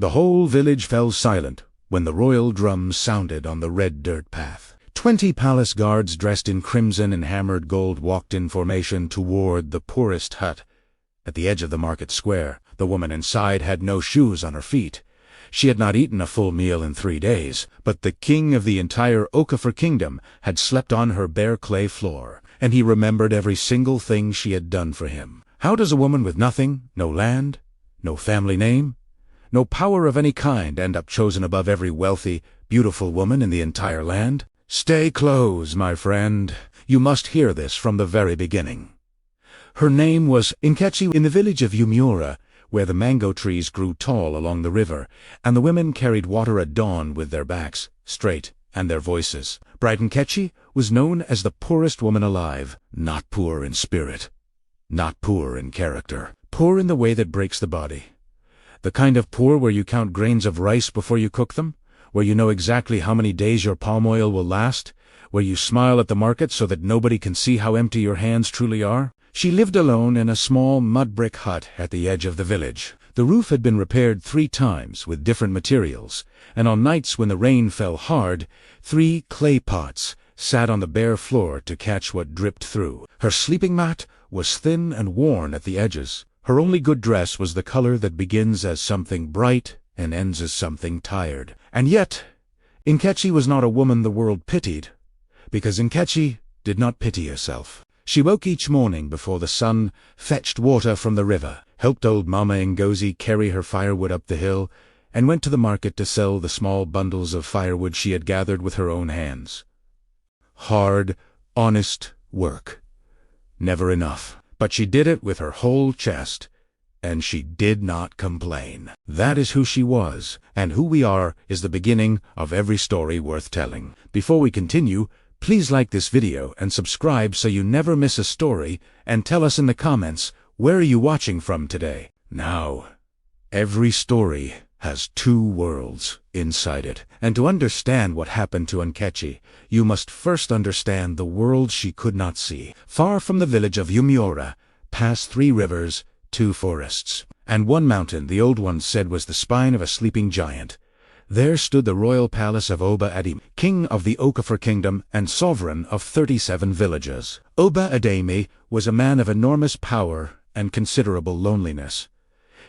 The whole village fell silent when the royal drums sounded on the red dirt path. 20 palace guards dressed in crimson and hammered gold walked in formation toward the poorest hut. At the edge of the market square, the woman inside had no shoes on her feet. She had not eaten a full meal in 3 days, but the king of the entire Okafor kingdom had slept on her bare clay floor, and he remembered every single thing she had done for him. How does a woman with nothing, no land, no family name, no power of any kind end up chosen above every wealthy, beautiful woman in the entire land? Stay close, my friend. You must hear this from the very beginning. Her name was Nkechi in the village of Umuora, where the mango trees grew tall along the river, and the women carried water at dawn with their backs straight and their voices. Bride Nkechi was known as the poorest woman alive, not poor in spirit, not poor in character, poor in the way that breaks the body. The kind of poor where you count grains of rice before you cook them, where you know exactly how many days your palm oil will last, where you smile at the market so that nobody can see how empty your hands truly are. She lived alone in a small mud-brick hut at the edge of the village. The roof had been repaired 3 times with different materials, and on nights when the rain fell hard, 3 clay pots sat on the bare floor to catch what dripped through. Her sleeping mat was thin and worn at the edges. Her only good dress was the color that begins as something bright and ends as something tired. And yet, Nkechi was not a woman the world pitied, because Nkechi did not pity herself. She woke each morning before the sun, fetched water from the river, helped old Mama Ngozi carry her firewood up the hill, and went to the market to sell the small bundles of firewood she had gathered with her own hands. Hard, honest work. Never enough. But she did it with her whole chest, and she did not complain. That is who she was, and who we are is the beginning of every story worth telling. Before we continue, please like this video and subscribe so you never miss a story, and tell us in the comments, where are you watching from today? Now, every story has 2 worlds inside it, and to understand what happened to Nkechi, you must first understand the world she could not see. Far from the village of Umuora, past 3 rivers, 2 forests, and 1 mountain the old ones said was the spine of a sleeping giant. There stood the royal palace of Oba Ademi, king of the Okafor kingdom and sovereign of 37 villages. Oba Ademi was a man of enormous power and considerable loneliness.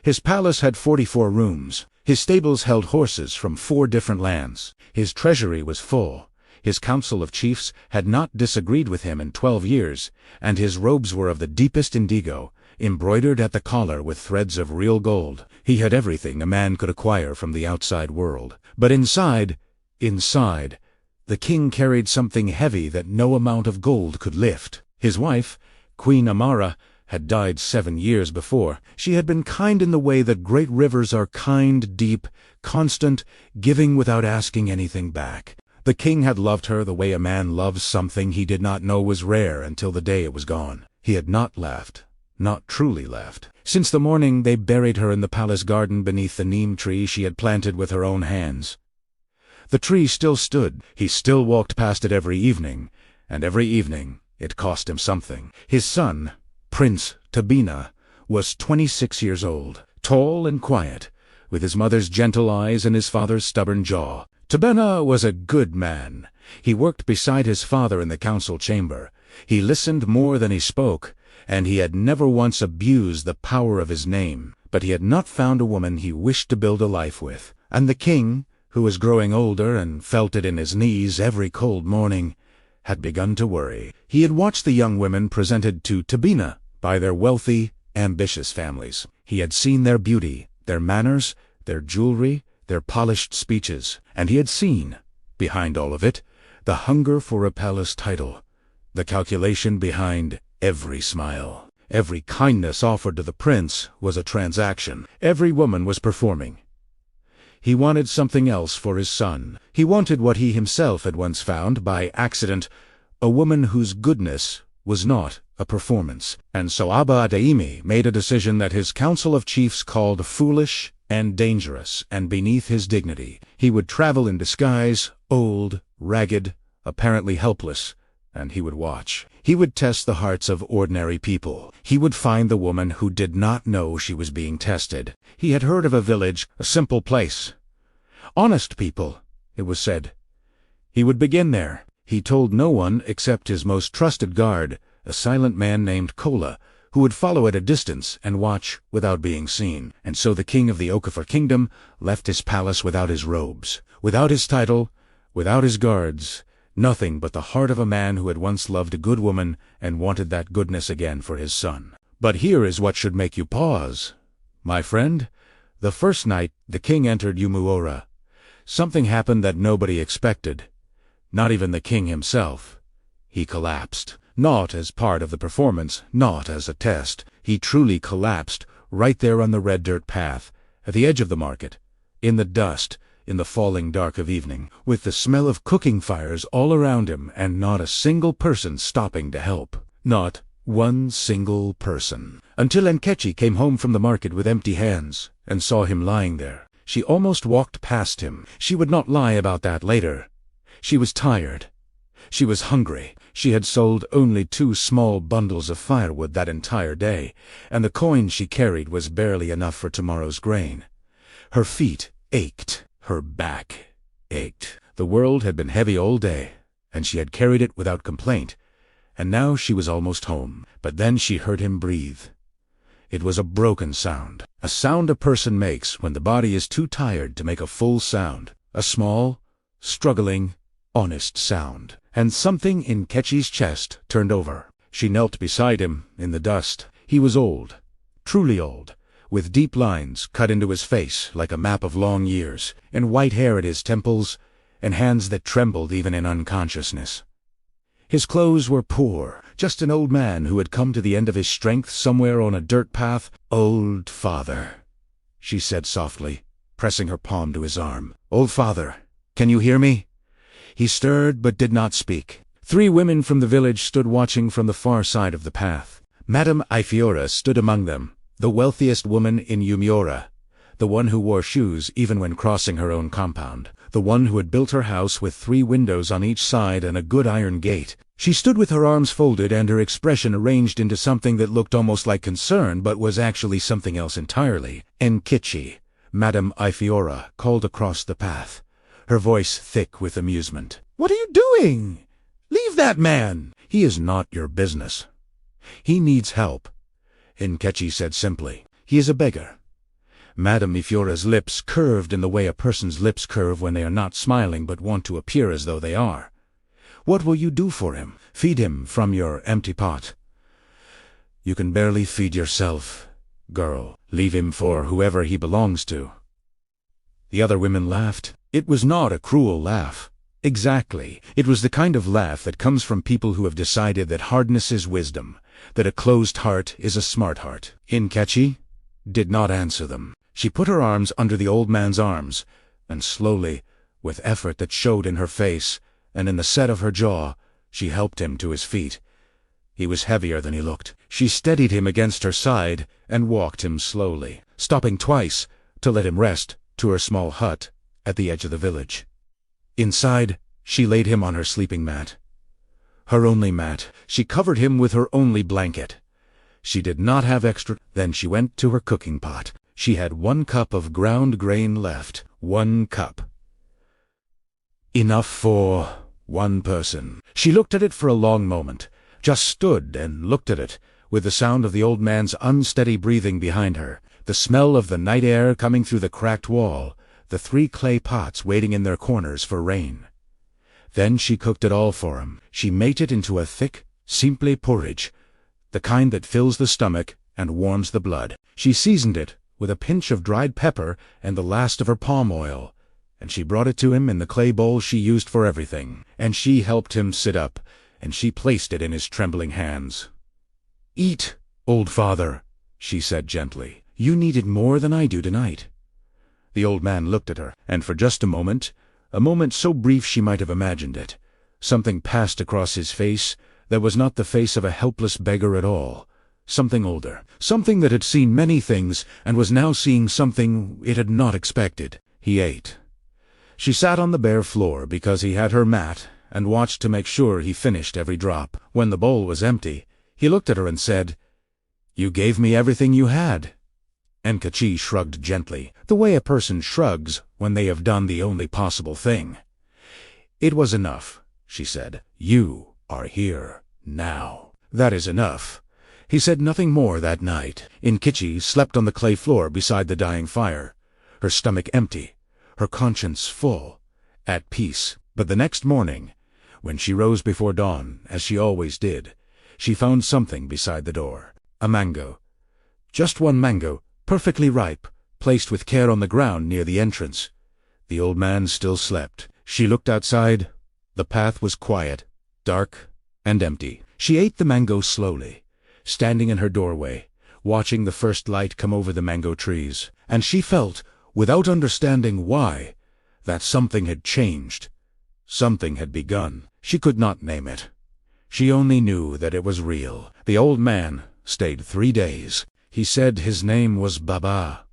His palace had 44 rooms. His stables held horses from 4 different lands. His treasury was full. His council of chiefs had not disagreed with him in 12 years, and his robes were of the deepest indigo, embroidered at the collar with threads of real gold. He had everything a man could acquire from the outside world. But inside, the king carried something heavy that no amount of gold could lift. His wife, Queen Amara, had died 7 years before. She had been kind in the way that great rivers are kind, deep, constant, giving without asking anything back. The king had loved her the way a man loves something he did not know was rare until the day it was gone. He had not laughed, not truly laughed. Since the morning they buried her in the palace garden beneath the neem tree she had planted with her own hands. The tree still stood. He still walked past it every evening, and every evening it cost him something. His son, Prince Tabina, was 26 years old, tall and quiet, with his mother's gentle eyes and his father's stubborn jaw. Tabina was a good man. He worked beside his father in the council chamber. He listened more than he spoke, and he had never once abused the power of his name. But he had not found a woman he wished to build a life with. And the king, who was growing older and felt it in his knees every cold morning, had begun to worry. He had watched the young women presented to Tabina by their wealthy, ambitious families. He had seen their beauty, their manners, their jewelry, their polished speeches, and he had seen, behind all of it, the hunger for a palace title, the calculation behind every smile. Every kindness offered to the prince was a transaction. Every woman was performing. He wanted something else for his son. He wanted what he himself had once found, by accident, a woman whose goodness was not a performance. And so Aba Ademi made a decision that his council of chiefs called foolish and dangerous, and beneath his dignity. He would travel in disguise, old, ragged, apparently helpless, and he would watch. He would test the hearts of ordinary people. He would find the woman who did not know she was being tested. He had heard of a village, a simple place. Honest people, it was said. He would begin there. He told no one except his most trusted guard, a silent man named Kola, who would follow at a distance and watch without being seen. And so the king of the Okafor kingdom left his palace without his robes, without his title, without his guards, nothing but the heart of a man who had once loved a good woman and wanted that goodness again for his son. But here is what should make you pause. My friend, the first night the king entered Umuora, something happened that nobody expected, not even the king himself. He collapsed. Not as part of the performance, not as a test. He truly collapsed, right there on the red dirt path, at the edge of the market, in the dust, in the falling dark of evening, with the smell of cooking fires all around him and not a single person stopping to help. Not one single person. Until Nkechi came home from the market with empty hands and saw him lying there. She almost walked past him. She would not lie about that later. She was tired. She was hungry. She had sold only 2 small bundles of firewood that entire day, and the coin she carried was barely enough for tomorrow's grain. Her feet ached. Her back ached. The world had been heavy all day, and she had carried it without complaint, and now she was almost home. But then she heard him breathe. It was a broken sound, a sound a person makes when the body is too tired to make a full sound, a small, struggling, honest sound. And something in Nkechi's chest turned over. She knelt beside him, in the dust. He was old, truly old, with deep lines cut into his face like a map of long years, and white hair at his temples, and hands that trembled even in unconsciousness. His clothes were poor, just an old man who had come to the end of his strength somewhere on a dirt path. "Old father," she said softly, pressing her palm to his arm. "Old father, can you hear me?" He stirred but did not speak. 3 women from the village stood watching from the far side of the path. Madame Ifiora stood among them, the wealthiest woman in Umuora, the one who wore shoes even when crossing her own compound, the one who had built her house with 3 windows on each side and a good iron gate. She stood with her arms folded and her expression arranged into something that looked almost like concern but was actually something else entirely. "Nkechi," Madame Ifiora called across the path, her voice thick with amusement. "What are you doing? Leave that man! He is not your business. He needs help," Nkechi said simply. "He is a beggar." Madame Ifiora's lips curved in the way a person's lips curve when they are not smiling but want to appear as though they are. "What will you do for him? Feed him from your empty pot?" "You can barely feed yourself, girl. Leave him for whoever he belongs to." The other women laughed. It was not a cruel laugh. Exactly. It was the kind of laugh that comes from people who have decided that hardness is wisdom, that a closed heart is a smart heart. Nkechi did not answer them. She put her arms under the old man's arms, and slowly, with effort that showed in her face and in the set of her jaw, she helped him to his feet. He was heavier than he looked. She steadied him against her side and walked him slowly, stopping twice to let him rest, to her small hut at the edge of the village. Inside, she laid him on her sleeping mat. Her only mat. She covered him with her only blanket. She did not have extra. Then she went to her cooking pot. She had 1 cup of ground grain left. 1 cup. Enough for 1 person. She looked at it for a long moment, just stood and looked at it, with the sound of the old man's unsteady breathing behind her, the smell of the night air coming through the cracked wall, the 3 clay pots waiting in their corners for rain. Then she cooked it all for him. She made it into a thick, simple porridge, the kind that fills the stomach and warms the blood. She seasoned it with a pinch of dried pepper and the last of her palm oil, and she brought it to him in the clay bowl she used for everything, and she helped him sit up, and she placed it in his trembling hands. "Eat, old father," she said gently. "You need it more than I do tonight." The old man looked at her, and for just a moment so brief she might have imagined it, something passed across his face that was not the face of a helpless beggar at all. Something older, something that had seen many things and was now seeing something it had not expected. He ate. She sat on the bare floor because he had her mat and watched to make sure he finished every drop. When the bowl was empty, he looked at her and said, "You gave me everything you had." Enkechi shrugged gently, the way a person shrugs when they have done the only possible thing. "It was enough," she said. "You are here now. That is enough." He said nothing more that night. Enkechi slept on the clay floor beside the dying fire, her stomach empty, her conscience full, at peace. But the next morning, when she rose before dawn, as she always did, she found something beside the door. A mango. Just one mango, perfectly ripe, placed with care on the ground near the entrance. The old man still slept. She looked outside. The path was quiet, dark, and empty. She ate the mango slowly, standing in her doorway, watching the first light come over the mango trees. And she felt, without understanding why, that something had changed. Something had begun. She could not name it. She only knew that it was real. The old man stayed 3 days. He said his name was Baba.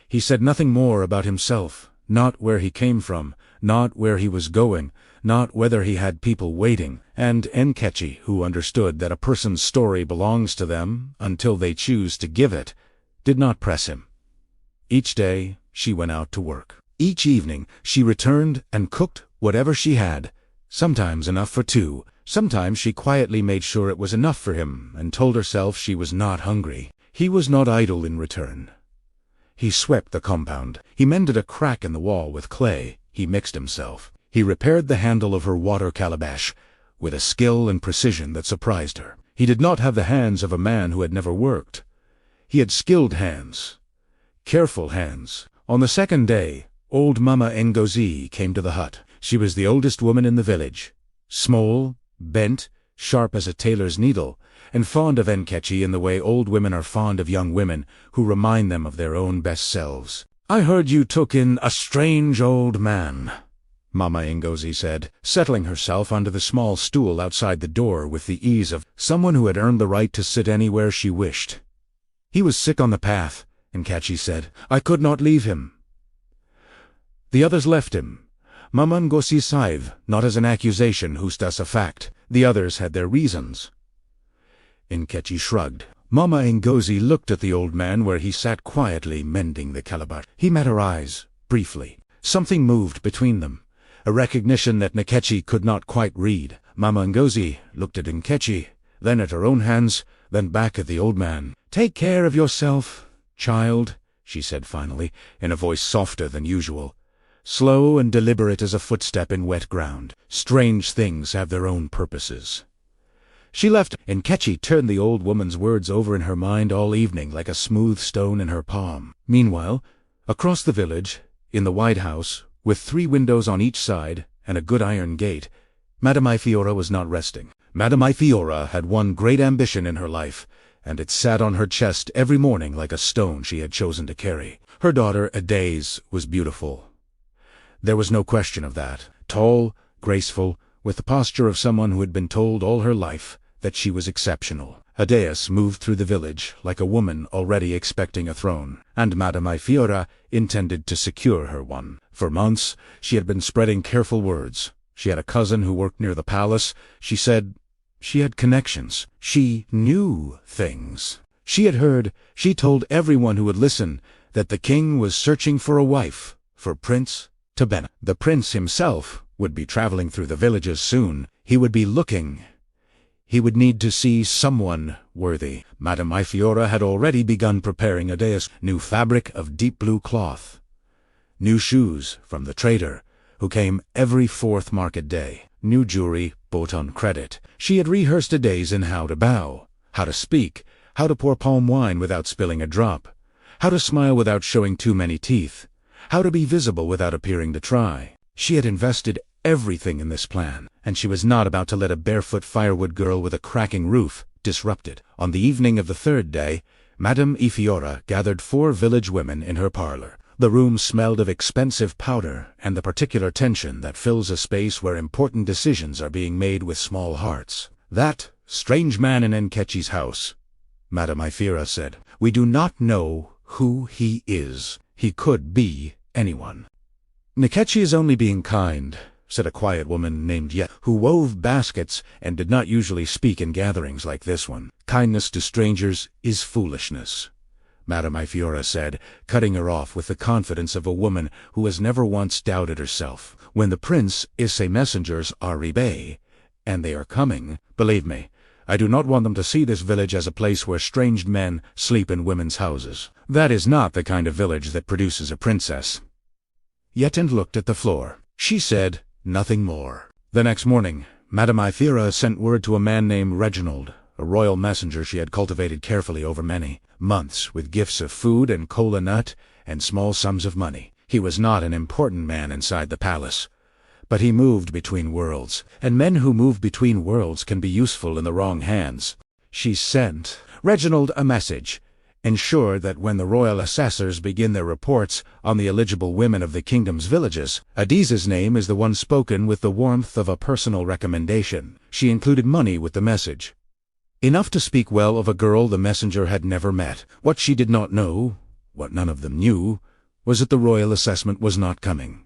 He said nothing more about himself, not where he came from, not where he was going, not whether he had people waiting. And Enkechi, who understood that a person's story belongs to them until they choose to give it, did not press him. Each day she went out to work. Each evening she returned and cooked whatever she had, sometimes enough for 2. Sometimes she quietly made sure it was enough for him and told herself she was not hungry. He was not idle in return. He swept the compound. He mended a crack in the wall with clay. He mixed himself. He repaired the handle of her water calabash with a skill and precision that surprised her. He did not have the hands of a man who had never worked. He had skilled hands, careful hands. On the second day, old Mama Ngozi came to the hut. She was the oldest woman in the village, small, bent, sharp as a tailor's needle, and fond of Enkechi in the way old women are fond of young women who remind them of their own best selves. "I heard you took in a strange old man," Mama Ngozi said, settling herself onto the small stool outside the door with the ease of someone who had earned the right to sit anywhere she wished. "He was sick on the path," Enkechi said. "I could not leave him." "The others left him." Mama Ngozi sighed, not as an accusation, just as a fact. The others had their reasons. Enkechi shrugged. Mama Ngozi looked at the old man where he sat quietly mending the calabash. He met her eyes, briefly. Something moved between them, a recognition that Nkechi could not quite read. Mama Ngozi looked at Enkechi, then at her own hands, then back at the old man. "Take care of yourself, child," she said finally, in a voice softer than usual, slow and deliberate as a footstep in wet ground. "Strange things have their own purposes." She left. Enkechi turned the old woman's words over in her mind all evening like a smooth stone in her palm. Meanwhile, across the village, in the white house, with 3 windows on each side and a good iron gate, Madame Ifiora was not resting. Madame Ifiora had one great ambition in her life, and it sat on her chest every morning like a stone she had chosen to carry. Her daughter, Adès, was beautiful. There was no question of that. Tall, graceful, with the posture of someone who had been told all her life that she was exceptional. Adès moved through the village like a woman already expecting a throne, and Madame Ifiora intended to secure her one. For months she had been spreading careful words. She had a cousin who worked near the palace. She said she had connections. She knew things. She had heard, she told everyone who would listen, that the king was searching for a wife for Prince Tabena. The prince himself would be traveling through the villages soon. He would be looking. He would need to see someone worthy. Madame Ifiora had already begun preparing Adès new fabric of deep blue cloth, new shoes from the trader, who came every 4th market day, new jewelry bought on credit. She had rehearsed Adès in how to bow, how to speak, how to pour palm wine without spilling a drop, how to smile without showing too many teeth, how to be visible without appearing to try. She had invested everything in this plan, and she was not about to let a barefoot firewood girl with a cracking roof disrupt it. On the evening of the 3rd day, Madame Ifiora gathered 4 village women in her parlor. The room smelled of expensive powder and the particular tension that fills a space where important decisions are being made with small hearts. "That strange man in Enkechi's house," Madame Ifiora said. "We do not know who he is. He could be anyone. Nkechi is only being kind, said a quiet woman named Yet, who wove baskets and did not usually speak in gatherings like this one. "Kindness to strangers is foolishness," Madame Ifiora said, cutting her off with the confidence of a woman who has never once doubted herself. "When the prince Issei messengers are rebay, and they are coming, believe me, I do not want them to see this village as a place where strange men sleep in women's houses. That is not the kind of village that produces a princess." Yetin looked at the floor. She said nothing more. The next morning, Madame Ifiora sent word to a man named Reginald, a royal messenger she had cultivated carefully over many months, with gifts of food and kola nut and small sums of money. He was not an important man inside the palace, but he moved between worlds, and men who move between worlds can be useful in the wrong hands. She sent Reginald a message. Ensure that when the royal assessors begin their reports on the eligible women of the kingdom's villages, Adiza's name is the one spoken with the warmth of a personal recommendation. She included money with the message. Enough to speak well of a girl the messenger had never met. What she did not know, what none of them knew, was that the royal assessment was not coming.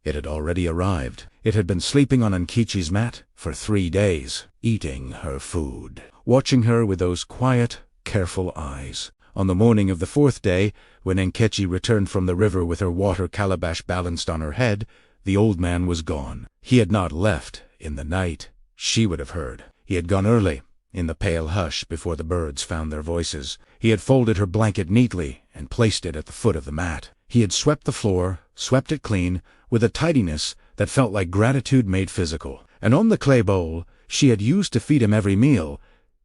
It had already arrived. It had been sleeping on Nkechi's mat for 3 days, eating her food, watching her with those quiet, careful eyes. On the morning of the 4th day, when Nkechi returned from the river with her water calabash balanced on her head, the old man was gone. He had not left in the night. She would have heard. He had gone early, in the pale hush before the birds found their voices. He had folded her blanket neatly and placed it at the foot of the mat. He had swept the floor, swept it clean, with a tidiness that felt like gratitude made physical. And on the clay bowl she had used to feed him every meal,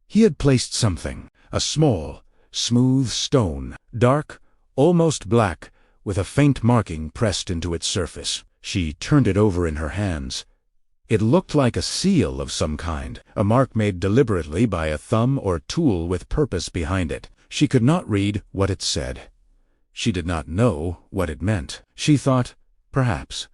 he had placed something, a small, smooth stone, dark, almost black, with a faint marking pressed into its surface. She turned it over in her hands. It looked like a seal of some kind, a mark made deliberately by a thumb or tool with purpose behind it. She could not read what it said. She did not know what it meant. She thought, perhaps,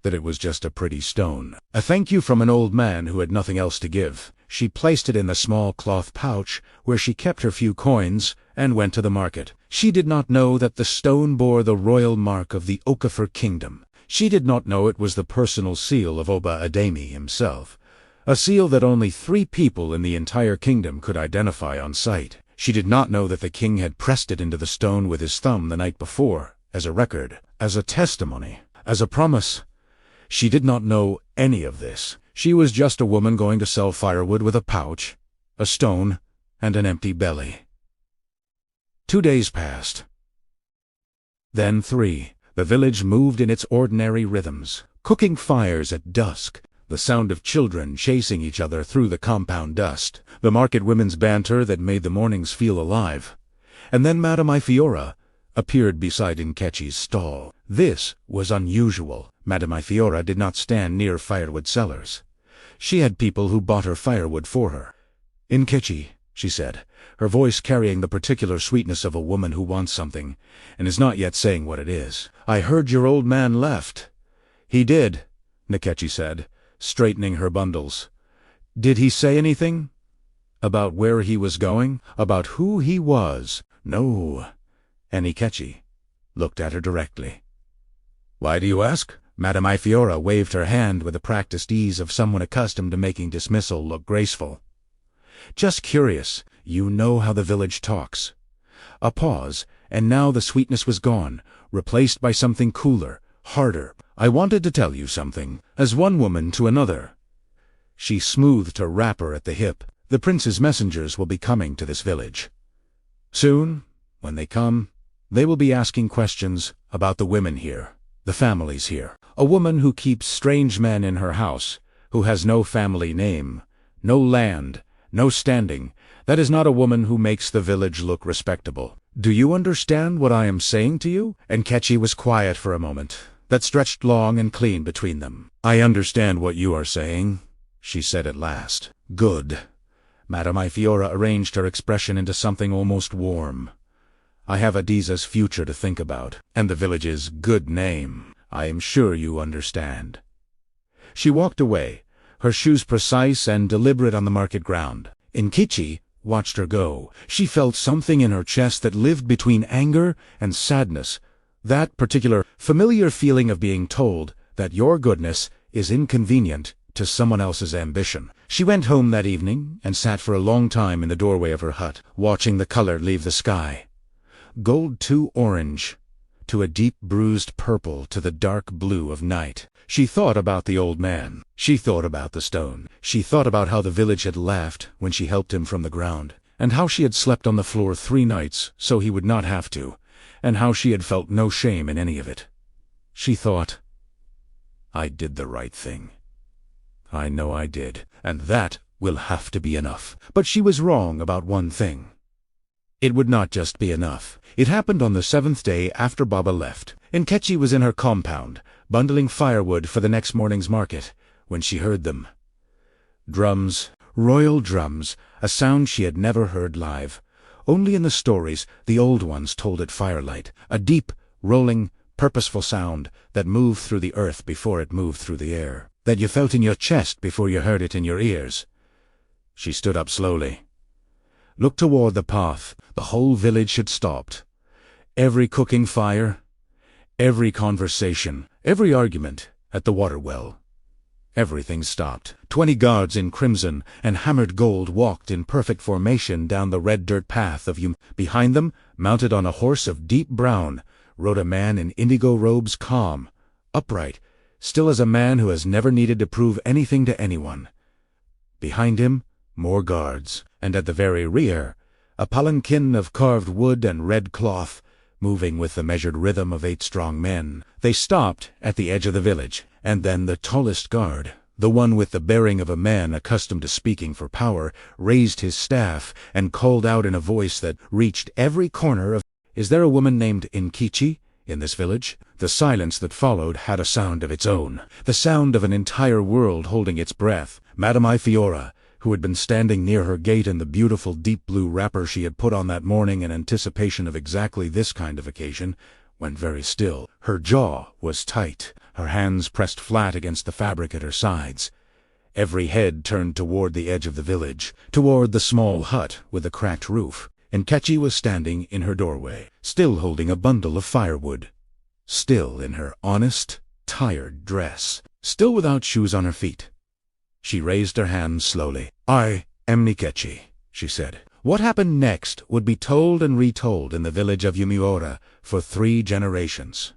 that it was just a pretty stone. A thank you from an old man who had nothing else to give. She placed it in the small cloth pouch where she kept her few coins and went to the market. She did not know that the stone bore the royal mark of the Okafor kingdom. She did not know it was the personal seal of Oba Ademi himself, a seal that only 3 people in the entire kingdom could identify on sight. She did not know that the king had pressed it into the stone with his thumb the night before, as a record, as a testimony, as a promise. She did not know any of this. She was just a woman going to sell firewood with a pouch, a stone, and an empty belly. 2 days passed. Then 3. The village moved in its ordinary rhythms, cooking fires at dusk, the sound of children chasing each other through the compound dust, the market women's banter that made the mornings feel alive. And then Madame Ifiora appeared beside Nkechi's stall. This was unusual. Madame Ifiora did not stand near firewood sellers. She had people who bought her firewood for her. "Nkechi," she said, her voice carrying the particular sweetness of a woman who wants something, and is not yet saying what it is. "I heard your old man left." "He did," Nkechi said, straightening her bundles. "Did he say anything? About where he was going? About who he was?" "No." And Nkechi looked at her directly. "Why do you ask?" Madame Ifiora waved her hand with the practiced ease of someone accustomed to making dismissal look graceful. "Just curious. You know how the village talks." A pause, and now the sweetness was gone, replaced by something cooler, harder. "I wanted to tell you something, as one woman to another." She smoothed her wrapper at the hip. "The prince's messengers will be coming to this village. Soon, when they come, they will be asking questions about the women here, the families here. A woman who keeps strange men in her house, who has no family name, no land, no standing, that is not a woman who makes the village look respectable. Do you understand what I am saying to you?" Nkechi was quiet for a moment, that stretched long and clean between them. "I understand what you are saying," she said at last. "Good." Madame Ifiora arranged her expression into something almost warm. "I have Adiza's future to think about, and the village's good name. I am sure you understand." She walked away, her shoes precise and deliberate on the market ground. Nkechi watched her go. She felt something in her chest that lived between anger and sadness, that particular familiar feeling of being told that your goodness is inconvenient to someone else's ambition. She went home that evening and sat for a long time in the doorway of her hut, watching the color leave the sky. Gold to orange, to a deep bruised purple, to the dark blue of night. She thought about the old man. She thought about the stone. She thought about how the village had laughed when she helped him from the ground, and how she had slept on the floor 3 nights so he would not have to, and how she had felt no shame in any of it. She thought, I did the right thing. I know I did, and that will have to be enough. But she was wrong about one thing. It would not just be enough. It happened on the 7th day after Baba left. Nkechi was in her compound, bundling firewood for the next morning's market, when she heard them. Drums, royal drums, a sound she had never heard live. Only in the stories the old ones told at firelight, a deep, rolling, purposeful sound that moved through the earth before it moved through the air, that you felt in your chest before you heard it in your ears. She stood up slowly, looked toward the path. The whole village had stopped. Every cooking fire, every conversation, every argument at the water well. Everything stopped. 20 guards in crimson and hammered gold walked in perfect formation down the red dirt path of Behind them, mounted on a horse of deep brown, rode a man in indigo robes, calm, upright, still as a man who has never needed to prove anything to anyone. Behind him, more guards, and at the very rear, a palanquin of carved wood and red cloth, moving with the measured rhythm of 8 strong men. They stopped at the edge of the village, and then the tallest guard, the one with the bearing of a man accustomed to speaking for power, raised his staff and called out in a voice that reached every corner of, "Is there a woman named Nkechi in this village?" The silence that followed had a sound of its own, the sound of an entire world holding its breath. Madame Ifiora, who had been standing near her gate in the beautiful deep blue wrapper she had put on that morning in anticipation of exactly this kind of occasion, went very still. Her jaw was tight, her hands pressed flat against the fabric at her sides. Every head turned toward the edge of the village, toward the small hut with the cracked roof. Nkechi was standing in her doorway, still holding a bundle of firewood, still in her honest, tired dress, still without shoes on her feet. She raised her hands slowly. "I am Nkechi," she said. What happened next would be told and retold in the village of Yumiura for 3 generations.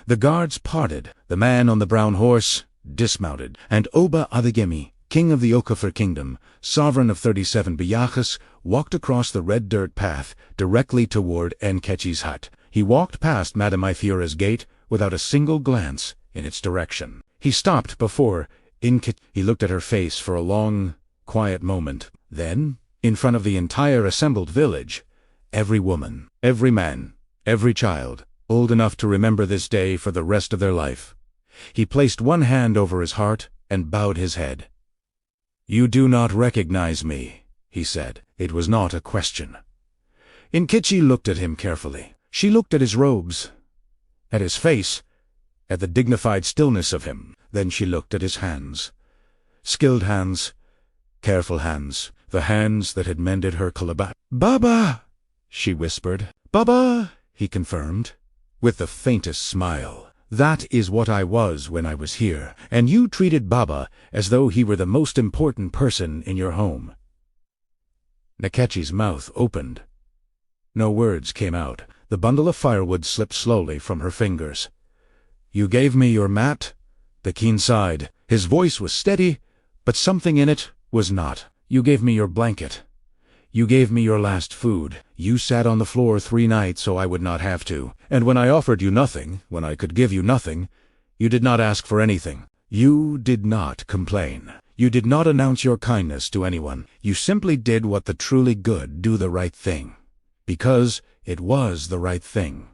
The guards parted, the man on the brown horse dismounted, and Oba Adegemi, king of the Okafor kingdom, sovereign of 37 Byakhas, walked across the red dirt path directly toward Nkechi's hut. He walked past Madame Ifiora's gate without a single glance in its direction. He stopped before Nkechi. He looked at her face for a long, quiet moment. Then, in front of the entire assembled village, every woman, every man, every child, old enough to remember this day for the rest of their life, he placed one hand over his heart and bowed his head. "You do not recognize me," he said. It was not a question. Nkechi looked at him carefully. She looked at his robes, at his face, at the dignified stillness of him. Then she looked at his hands. Skilled hands, careful hands, the hands that had mended her calabash. "Baba!" she whispered. "Baba!" he confirmed, with the faintest smile. "That is what I was when I was here, and you treated Baba as though he were the most important person in your home." Nkechi's mouth opened. No words came out. The bundle of firewood slipped slowly from her fingers. "You gave me your mat?" The king sighed. His voice was steady, but something in it was not. "You gave me your blanket. You gave me your last food. You sat on the floor 3 nights so I would not have to. And when I offered you nothing, when I could give you nothing, you did not ask for anything. You did not complain. You did not announce your kindness to anyone. You simply did what the truly good do, the right thing. Because it was the right thing."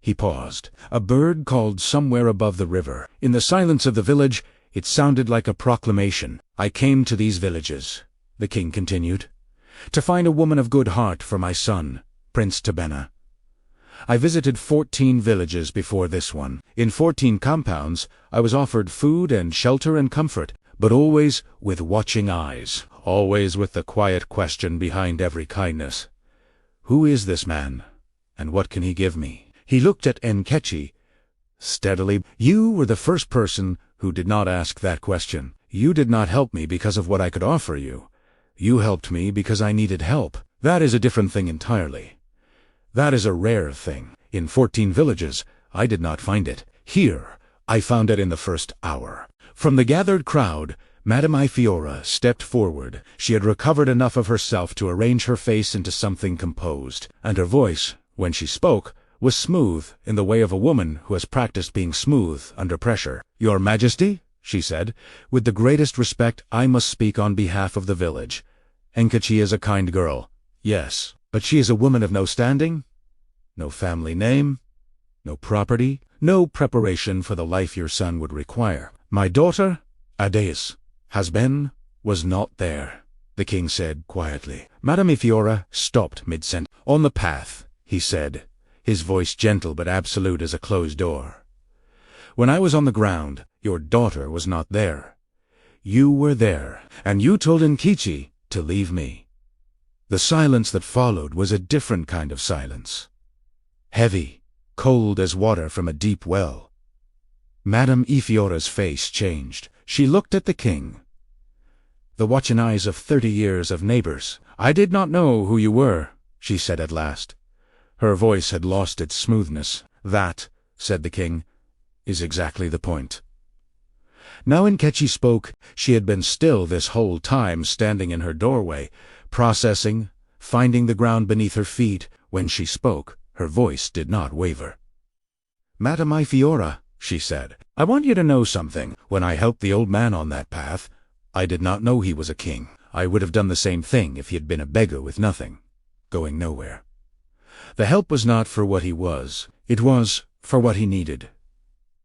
He paused. A bird called somewhere above the river. In the silence of the village, it sounded like a proclamation. "I came to these villages," the king continued, "to find a woman of good heart for my son, Prince Tabena. I visited 14 villages before this one. In 14 compounds, I was offered food and shelter and comfort, but always with watching eyes, always with the quiet question behind every kindness. Who is this man, and what can he give me?" He looked at Nkechi steadily. "You were the first person who did not ask that question. You did not help me because of what I could offer you. You helped me because I needed help. That is a different thing entirely. That is a rare thing. In 14 villages, I did not find it. Here, I found it in the first hour. From the gathered crowd, Madame Ifiora stepped forward. She had recovered enough of herself to arrange her face into something composed, and her voice, when she spoke, was smooth in the way of a woman who has practiced being smooth under pressure. "Your Majesty," she said, "with the greatest respect, I must speak on behalf of the village. Enkichi is a kind girl, yes, but she is a woman of no standing, no family name, no property, no preparation for the life your son would require. My daughter, Adaeus, was not there," the king said quietly. Madame Ifiora stopped mid-sentence. "On the path," he said, his voice gentle but absolute as a closed door. "When I was on the ground, your daughter was not there. You were there, and you told Enkichi to leave me." The silence that followed was a different kind of silence. Heavy, cold as water from a deep well. Madame Ifiora's face changed. She looked at the king. The watching eyes of 30 years of neighbors. "I did not know who you were," she said at last. Her voice had lost its smoothness. "That," said the king, "is exactly the point." Now Enkichi spoke. She had been still this whole time, standing in her doorway, processing, finding the ground beneath her feet. When she spoke, her voice did not waver. "Madame Ifiora," she said, "I want you to know something. When I helped the old man on that path, I did not know he was a king. I would have done the same thing if he had been a beggar with nothing, going nowhere. The help was not for what he was. It was for what he needed."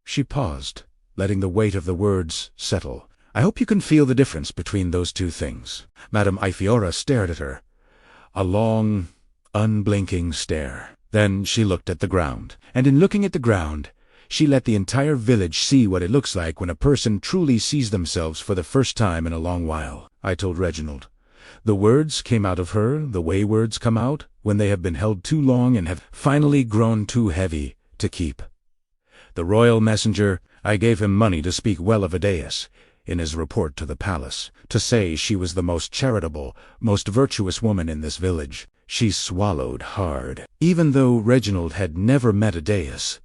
She paused, letting the weight of the words settle. "I hope you can feel the difference between those two things." Madame Ifiora stared at her. A long, unblinking stare. Then she looked at the ground, and in looking at the ground, she let the entire village see what it looks like when a person truly sees themselves for the first time in a long while. "I told Reginald." The words came out of her the way words come out when they have been held too long and have finally grown too heavy to keep. "The royal messenger, I gave him money to speak well of Adaeus in his report to the palace, to say she was the most charitable, most virtuous woman in this village." She swallowed hard. Even though Reginald had never met Adaeus,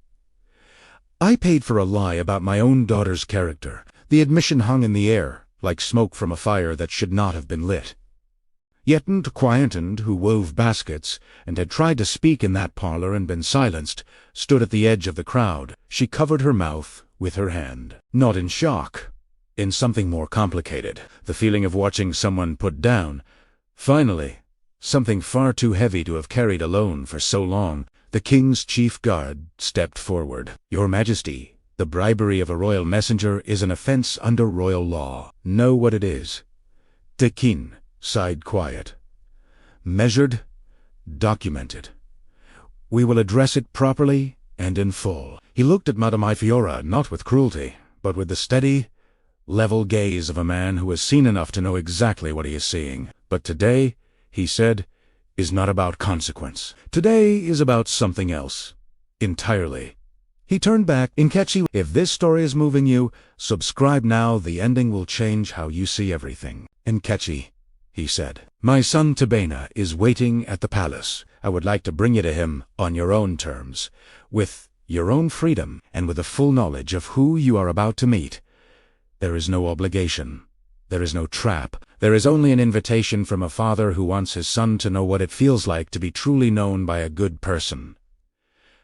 "I paid for a lie about my own daughter's character." The admission hung in the air, like smoke from a fire that should not have been lit. Yetand Quietand, who wove baskets, and had tried to speak in that parlor and been silenced, stood at the edge of the crowd. She covered her mouth with her hand. Not in shock. In something more complicated. The feeling of watching someone put down. Finally, something far too heavy to have carried alone for so long. The king's chief guard stepped forward. "Your Majesty, the bribery of a royal messenger is an offense under royal law. Know what it is." The king sighed quiet. "Measured, documented. We will address it properly and in full." He looked at Madame Ifiora not with cruelty, but with the steady, level gaze of a man who has seen enough to know exactly what he is seeing. "But today," he said, "is not about consequence. Today is about something else. Entirely." He turned back. "Enkichi, if this story is moving you, subscribe now. The ending will change how you see everything." "Enkichi," he said, "my son Tabena is waiting at the palace. I would like to bring you to him on your own terms, with your own freedom, and with a full knowledge of who you are about to meet. There is no obligation. There is no trap. There is only an invitation from a father who wants his son to know what it feels like to be truly known by a good person."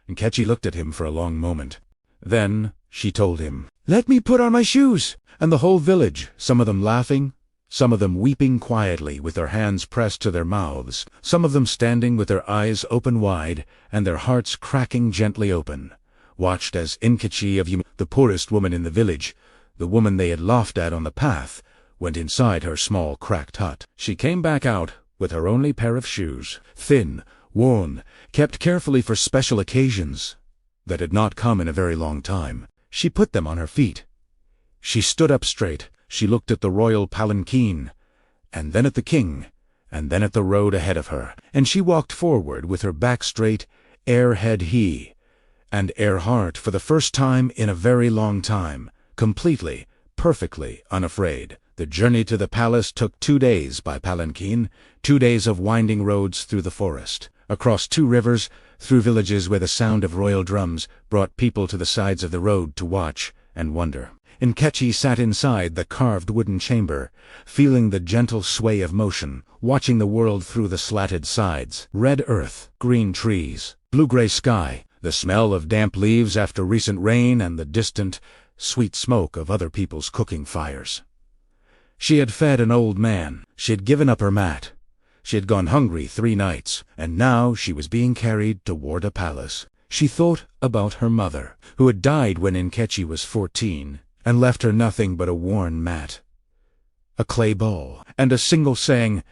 Enkichi looked at him for a long moment. Then she told him, "Let me put on my shoes." And the whole village, some of them laughing, some of them weeping quietly with their hands pressed to their mouths, some of them standing with their eyes open wide and their hearts cracking gently open, watched as Enkichi of the poorest woman in the village, the woman they had laughed at on the path, went inside her small cracked hut. She came back out with her only pair of shoes, thin, worn, kept carefully for special occasions that had not come in a very long time. She put them on her feet. She stood up straight. She looked at the royal palanquin, and then at the king, and then at the road ahead of her, and she walked forward with her back straight, ere head he, and ere heart for the first time in a very long time, completely, perfectly unafraid. The journey to the palace took 2 days by palanquin, 2 days of winding roads through the forest, across 2 rivers, through villages where the sound of royal drums brought people to the sides of the road to watch and wonder. Nkechi sat inside the carved wooden chamber, feeling the gentle sway of motion, watching the world through the slatted sides. Red earth, green trees, blue-gray sky, the smell of damp leaves after recent rain, and the distant, sweet smoke of other people's cooking fires. She had fed an old man. She had given up her mat. She had gone hungry 3 nights, and now she was being carried toward a palace. She thought about her mother, who had died when Nkechi was 14, and left her nothing but a worn mat, a clay ball, and a single saying,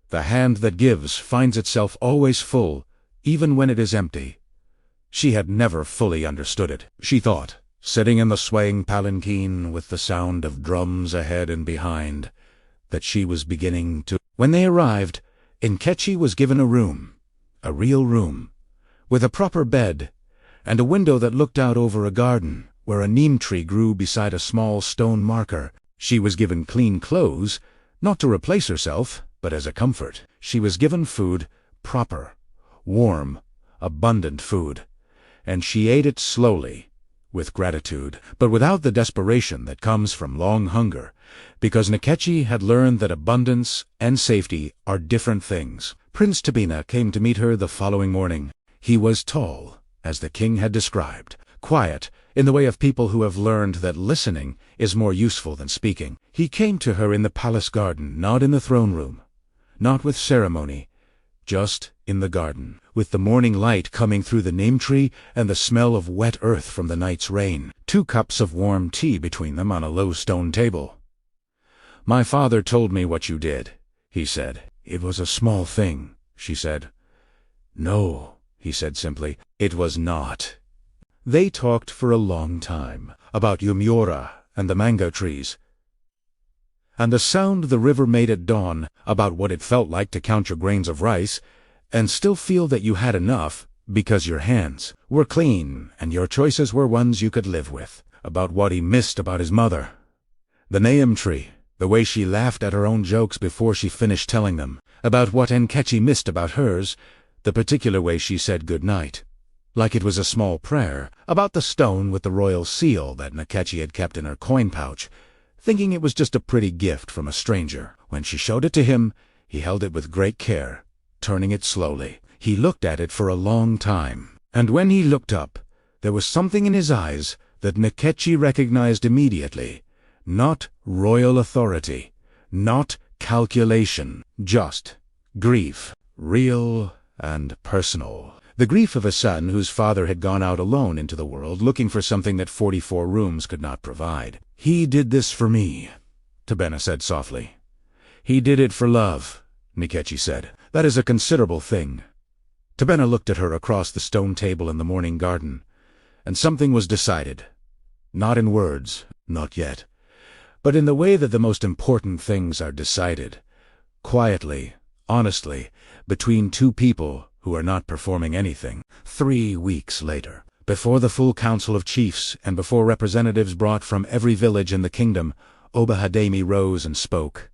"The hand that gives finds itself always full, even when it is empty." She had never fully understood it, she thought, sitting in the swaying palanquin with the sound of drums ahead and behind, that she was beginning to... When they arrived, Nkechi was given a room, a real room, with a proper bed, and a window that looked out over a garden, where a neem tree grew beside a small stone marker. She was given clean clothes, not to replace herself, but as a comfort. She was given food, proper, warm, abundant food, and she ate it slowly, with gratitude, but without the desperation that comes from long hunger, because Nkechi had learned that abundance and safety are different things. Prince Tabina came to meet her the following morning. He was tall, as the king had described, quiet, in the way of people who have learned that listening is more useful than speaking. He came to her in the palace garden, not in the throne room, not with ceremony, just in the garden, with the morning light coming through the neem tree and the smell of wet earth from the night's rain. 2 cups of warm tea between them on a low stone table. "My father told me what you did," he said. "It was a small thing," she said. "No," he said simply, "it was not." They talked for a long time, about Yumyora and the mango trees, and the sound the river made at dawn, about what it felt like to count your grains of rice, and still feel that you had enough, because your hands were clean and your choices were ones you could live with, about what he missed about his mother, the neem tree, the way she laughed at her own jokes before she finished telling them, about what Nkechi missed about hers, the particular way she said good night, like it was a small prayer, about the stone with the royal seal that Nkechi had kept in her coin pouch, thinking it was just a pretty gift from a stranger. When she showed it to him, he held it with great care, turning it slowly. He looked at it for a long time, and when he looked up, there was something in his eyes that Nkechi recognized immediately. Not royal authority, not calculation, just grief, real and personal. The grief of a son whose father had gone out alone into the world looking for something that 44 rooms could not provide. "He did this for me," Tabena said softly. "He did it for love," Nkechi said. "That is a considerable thing." Tabena looked at her across the stone table in the morning garden, and something was decided. Not in words, not yet, but in the way that the most important things are decided, quietly, honestly, between 2 people who are not performing anything. 3 weeks later, before the full council of chiefs and before representatives brought from every village in the kingdom, Obahademi rose and spoke.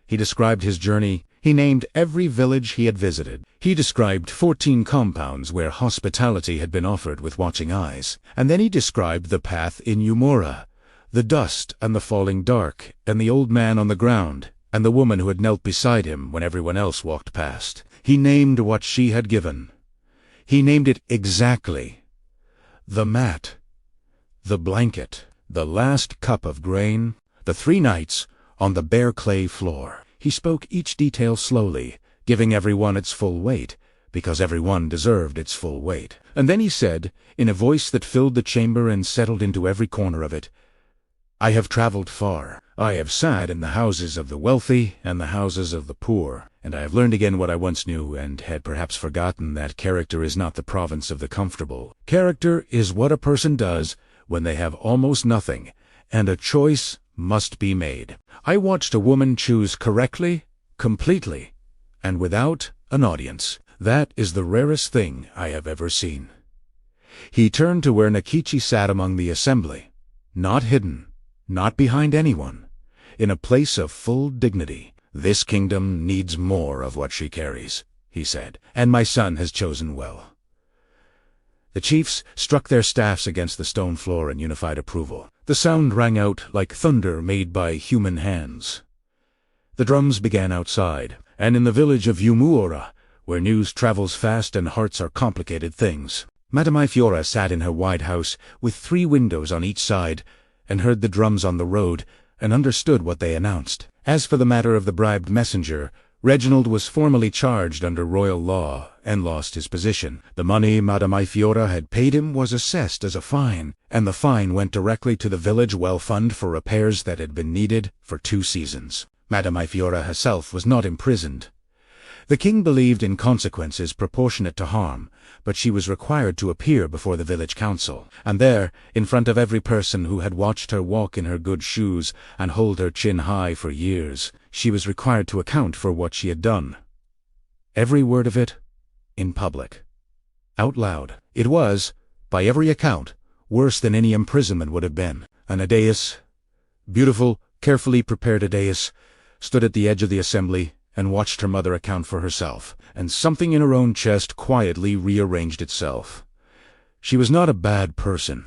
He described his journey. He named every village he had visited. He described 14 compounds where hospitality had been offered with watching eyes. And then he described the path in Yumora, the dust and the falling dark, and the old man on the ground, and the woman who had knelt beside him when everyone else walked past. He named what she had given. He named it exactly. The mat, the blanket, the last cup of grain, the 3 nights on the bare clay floor. He spoke each detail slowly, giving everyone its full weight, because everyone deserved its full weight. And then he said, in a voice that filled the chamber and settled into every corner of it, "I have traveled far. I have sat in the houses of the wealthy and the houses of the poor, and I have learned again what I once knew and had perhaps forgotten, that character is not the province of the comfortable. Character is what a person does when they have almost nothing, and a choice must be made. I watched a woman choose correctly, completely, and without an audience. That is the rarest thing I have ever seen." He turned to where Nkechi sat among the assembly, not hidden, not behind anyone, in a place of full dignity. "This kingdom needs more of what she carries," he said, "and my son has chosen well." The chiefs struck their staffs against the stone floor in unified approval. The sound rang out like thunder made by human hands. The drums began outside, and in the village of Umuora, where news travels fast and hearts are complicated things, Madame Ifiora sat in her wide house with 3 windows on each side, and heard the drums on the road, and understood what they announced. As for the matter of the bribed messenger, Reginald was formally charged under royal law and lost his position. The money Madame Ifiora had paid him was assessed as a fine, and the fine went directly to the village well fund for repairs that had been needed for 2 seasons. Madame Ifiora herself was not imprisoned. The king believed in consequences proportionate to harm, but she was required to appear before the village council, and there, in front of every person who had watched her walk in her good shoes and hold her chin high for years, she was required to account for what she had done. Every word of it, in public. Out loud. It was, by every account, worse than any imprisonment would have been. An Adais, beautiful, carefully prepared Adais, stood at the edge of the assembly and watched her mother account for herself, and something in her own chest quietly rearranged itself. She was not a bad person.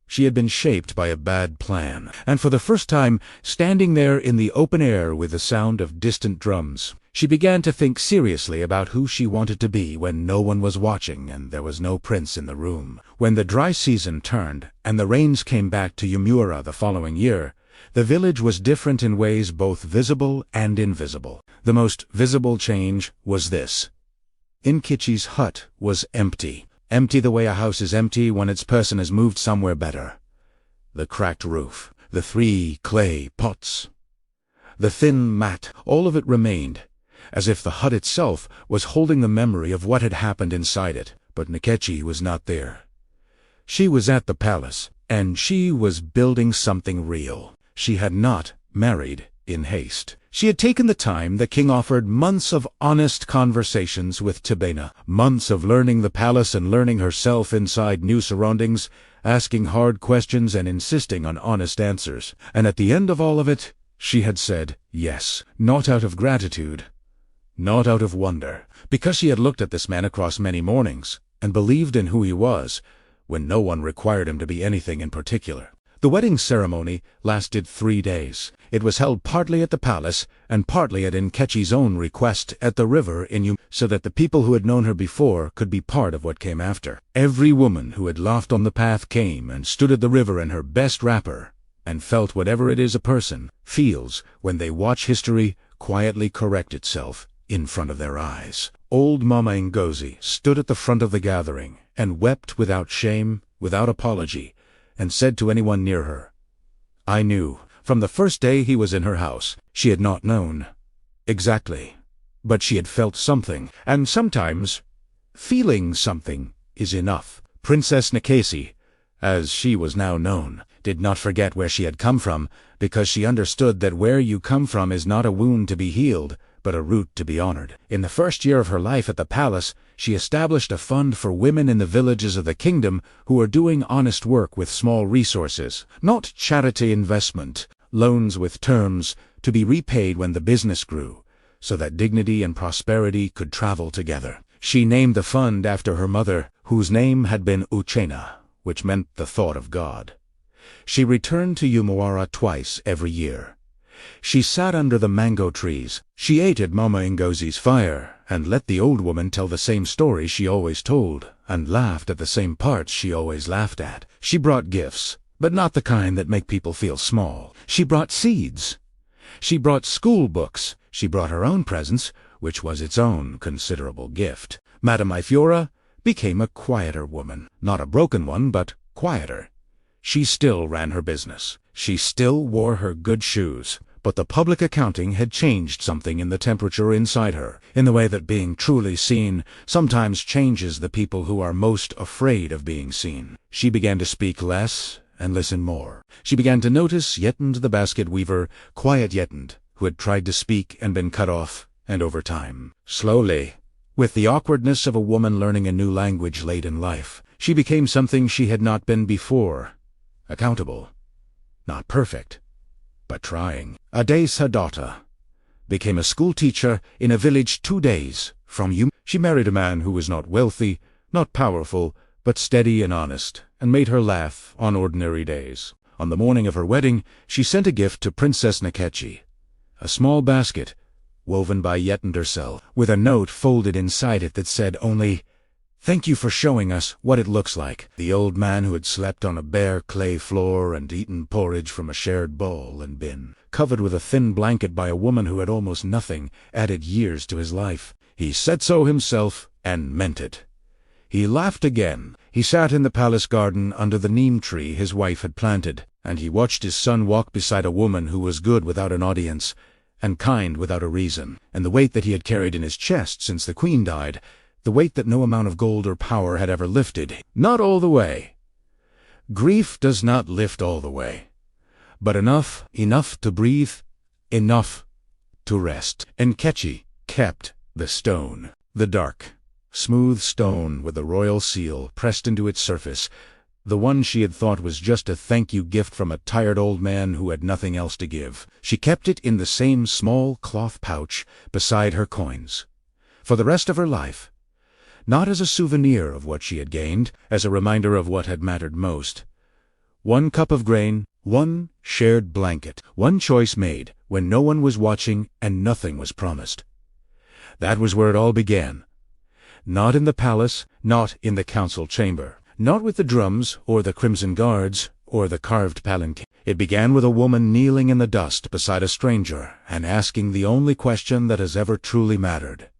She had been shaped by a bad plan, and for the first time, standing there in the open air with the sound of distant drums, she began to think seriously about who she wanted to be when no one was watching and there was no prince in the room. When the dry season turned and the rains came back to Umuora the following year, the village was different in ways both visible and invisible. The most visible change was this. Nkechi's hut was empty. Empty the way a house is empty when its person has moved somewhere better. The cracked roof, the 3 clay pots, the thin mat, all of it remained, as if the hut itself was holding the memory of what had happened inside it. But Nkechi was not there. She was at the palace, and she was building something real. She had not married in haste. She had taken the time the king offered, months of honest conversations with Tebena, months of learning the palace and learning herself inside new surroundings, asking hard questions and insisting on honest answers. And at the end of all of it, she had said yes, not out of gratitude, not out of wonder, because she had looked at this man across many mornings and believed in who he was, when no one required him to be anything in particular. The wedding ceremony lasted 3 days. It was held partly at the palace and partly at Nkechi's own request at the river in so that the people who had known her before could be part of what came after. Every woman who had laughed on the path came and stood at the river in her best wrapper and felt whatever it is a person feels when they watch history quietly correct itself in front of their eyes. Old Mama Ngozi stood at the front of the gathering and wept without shame, without apology, and said to anyone near her, "I knew, from the first day he was in her house." She had not known exactly, but she had felt something, and sometimes feeling something is enough. Princess Nkesi, as she was now known, did not forget where she had come from, because she understood that where you come from is not a wound to be healed, but a root to be honored. In the first year of her life at the palace, she established a fund for women in the villages of the kingdom who were doing honest work with small resources, not charity investment, loans with terms to be repaid when the business grew, so that dignity and prosperity could travel together. She named the fund after her mother, whose name had been Uchena, which meant the thought of God. She returned to Umuara twice every year. She sat under the mango trees. She ate at Mama Ngozi's fire, and let the old woman tell the same stories she always told, and laughed at the same parts she always laughed at. She brought gifts, but not the kind that make people feel small. She brought seeds. She brought school books. She brought her own presents, which was its own considerable gift. Madame Ifiora became a quieter woman. Not a broken one, but quieter. She still ran her business. She still wore her good shoes. But the public accounting had changed something in the temperature inside her, in the way that being truly seen sometimes changes the people who are most afraid of being seen. She began to speak less and listen more. She began to notice Yetand the basket weaver, quiet Yetand, who had tried to speak and been cut off, and over time, slowly, with the awkwardness of a woman learning a new language late in life, she became something she had not been before: accountable, Not perfect, but trying. Adesa daughter became a school teacher in a village 2 days from you. She married a man who was not wealthy, not powerful, but steady and honest, and made her laugh on ordinary days. On the morning of her wedding, she sent a gift to Princess Nkechi, a small basket woven by Yetin herself, with a note folded inside it that said only, "Thank you for showing us what it looks like." The old man, who had slept on a bare clay floor and eaten porridge from a shared bowl and been covered with a thin blanket by a woman who had almost nothing, added years to his life. He said so himself, and meant it. He laughed again. He sat in the palace garden under the neem tree his wife had planted, and he watched his son walk beside a woman who was good without an audience, and kind without a reason. And the weight that he had carried in his chest since the queen died, the weight that no amount of gold or power had ever lifted, not all the way. Grief does not lift all the way, but enough to breathe, enough to rest. Nkechi kept the stone, the dark, smooth stone with the royal seal pressed into its surface, the one she had thought was just a thank-you gift from a tired old man who had nothing else to give. She kept it in the same small cloth pouch beside her coins, for the rest of her life, not as a souvenir of what she had gained, as a reminder of what had mattered most. 1 cup of grain, 1 shared blanket, 1 choice made when no one was watching and nothing was promised. That was where it all began. Not in the palace, not in the council chamber, not with the drums or the crimson guards or the carved palanquin. It began with a woman kneeling in the dust beside a stranger and asking the only question that has ever truly mattered.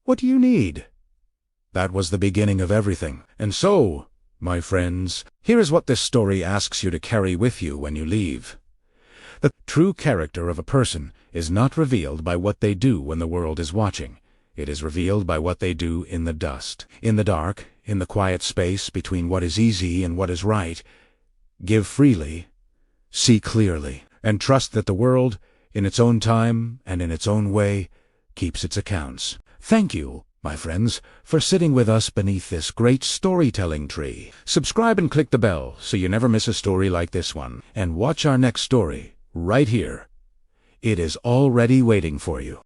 "What do you need?" That was the beginning of everything. And so, my friends, here is what this story asks you to carry with you when you leave. The true character of a person is not revealed by what they do when the world is watching. It is revealed by what they do in the dust, in the dark, in the quiet space between what is easy and what is right. Give freely, see clearly, and trust that the world, in its own time and in its own way, keeps its accounts. Thank you, my friends, for sitting with us beneath this great storytelling tree. Subscribe and click the bell so you never miss a story like this one. And watch our next story, right here. It is already waiting for you.